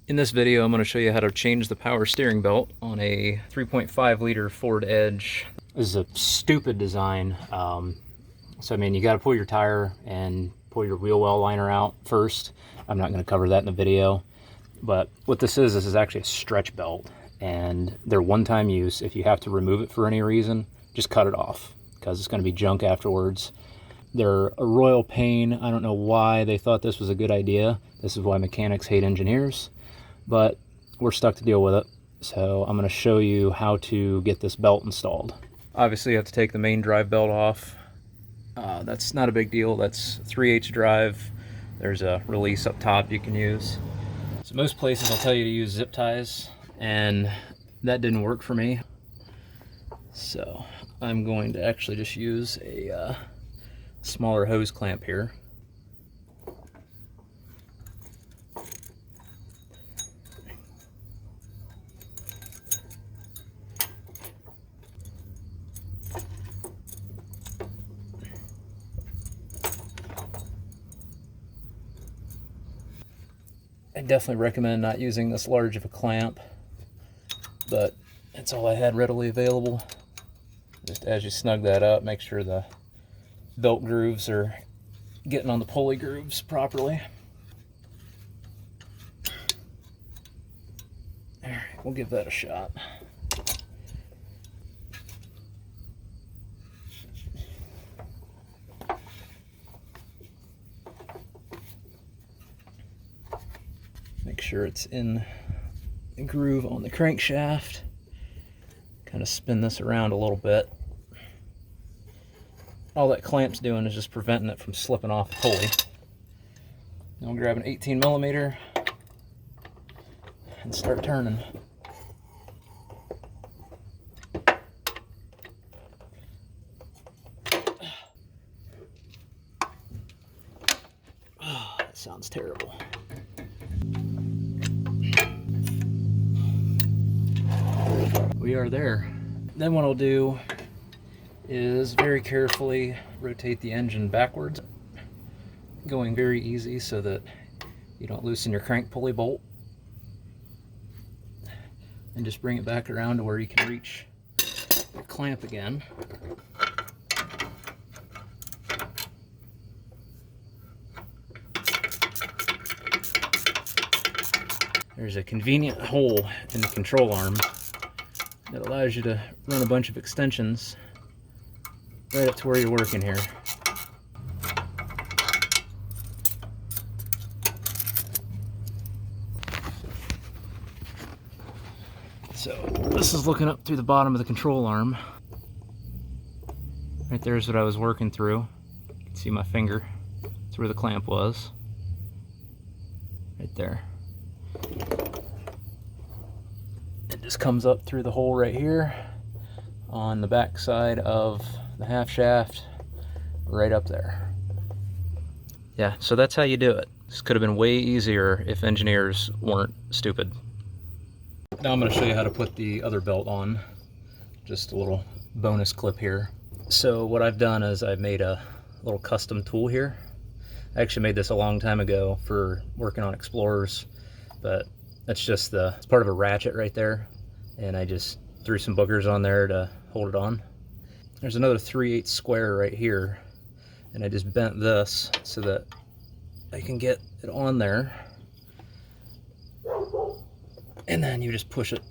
In this video, I'm going to show you how to change the power steering belt on a 3.5 liter Ford Edge. This is a stupid design. So I mean, you got to pull your tire and pull your wheel well liner out first. I'm not going to cover that in the video. But what this is actually a stretch belt. And they're one-time use. If you have to remove it for any reason, just cut it off, because it's going to be junk afterwards. They're a royal pain. I don't know why they thought this was a good idea. This is why mechanics hate engineers. But we're stuck to deal with it. So I'm going to show you how to get this belt installed. Obviously you have to take the main drive belt off. That's not a big deal. That's 3/8 drive. There's a release up top you can use. So most places will tell you to use zip ties, and that didn't work for me. So I'm going to actually just use a smaller hose clamp here. I definitely recommend not using this large of a clamp, but that's all I had readily available. Just as you snug that up, make sure the belt grooves are getting on the pulley grooves properly. All right, we'll give that a shot. Make sure it's in the groove on the crankshaft. Kind of spin this around a little bit. All that clamp's doing is just preventing it from slipping off the pulley. Then we'll grab an 18mm and start turning. Oh, that sounds terrible. We are there. Then what I'll do is very carefully rotate the engine backwards, going very easy so that you don't loosen your crank pulley bolt, and just bring it back around to where you can reach your clamp again. There's a convenient hole in the control arm that allows you to run a bunch of extensions right up to where you're working here. So this is looking up through the bottom of the control arm. Right there's what I was working through. You can see my finger. That's where the clamp was. Right there. It just comes up through the hole right here on the back side of the half shaft, right up there. Yeah, so that's how you do it. This could have been way easier if engineers weren't stupid. Now I'm going to show you how to put the other belt on. Just a little bonus clip here. So what I've done is I've made a little custom tool here. I actually made this a long time ago for working on Explorers, but that's just it's part of a ratchet right there, and I just threw some boogers on there to hold it on. There's another 3/8 square right here, and I just bent this so that I can get it on there, and then you just push it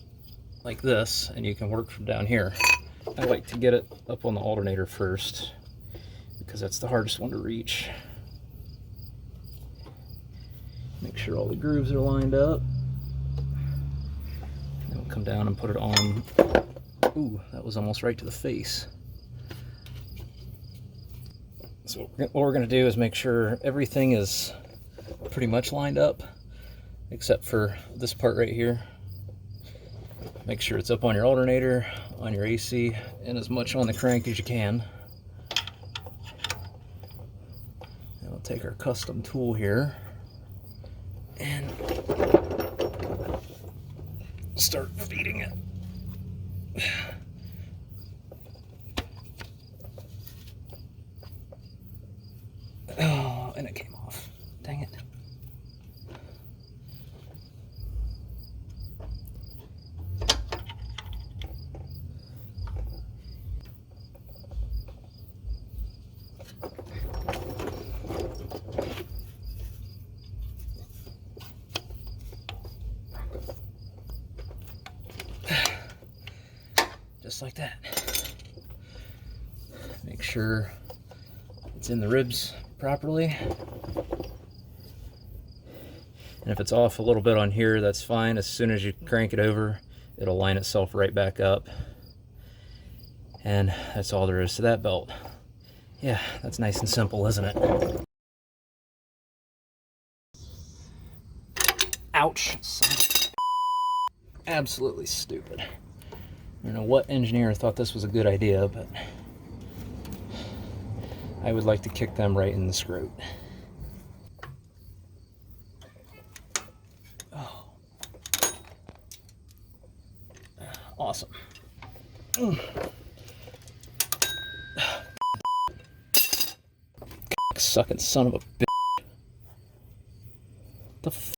like this and you can work from down here. I like to get it up on the alternator first because that's the hardest one to reach. Make sure all the grooves are lined up. Then we'll come down and put it on. Ooh, that was almost right to the face. So what we're going to do is make sure everything is pretty much lined up, except for this part right here. Make sure it's up on your alternator, on your AC, and as much on the crank as you can. And we'll take our custom tool here and start feeding it. Oh, and it came off. Dang it. just like that. Make sure it's in the ribs properly. And if it's off a little bit on here, that's fine. As soon as you crank it over, it'll line itself right back up. And that's all there is to that belt. Yeah, that's nice and simple, isn't it? Ouch. Absolutely stupid. I don't know what engineer thought this was a good idea, but I would like to kick them right in the scrot. Oh. Awesome. Sucking son of a bitch. What the f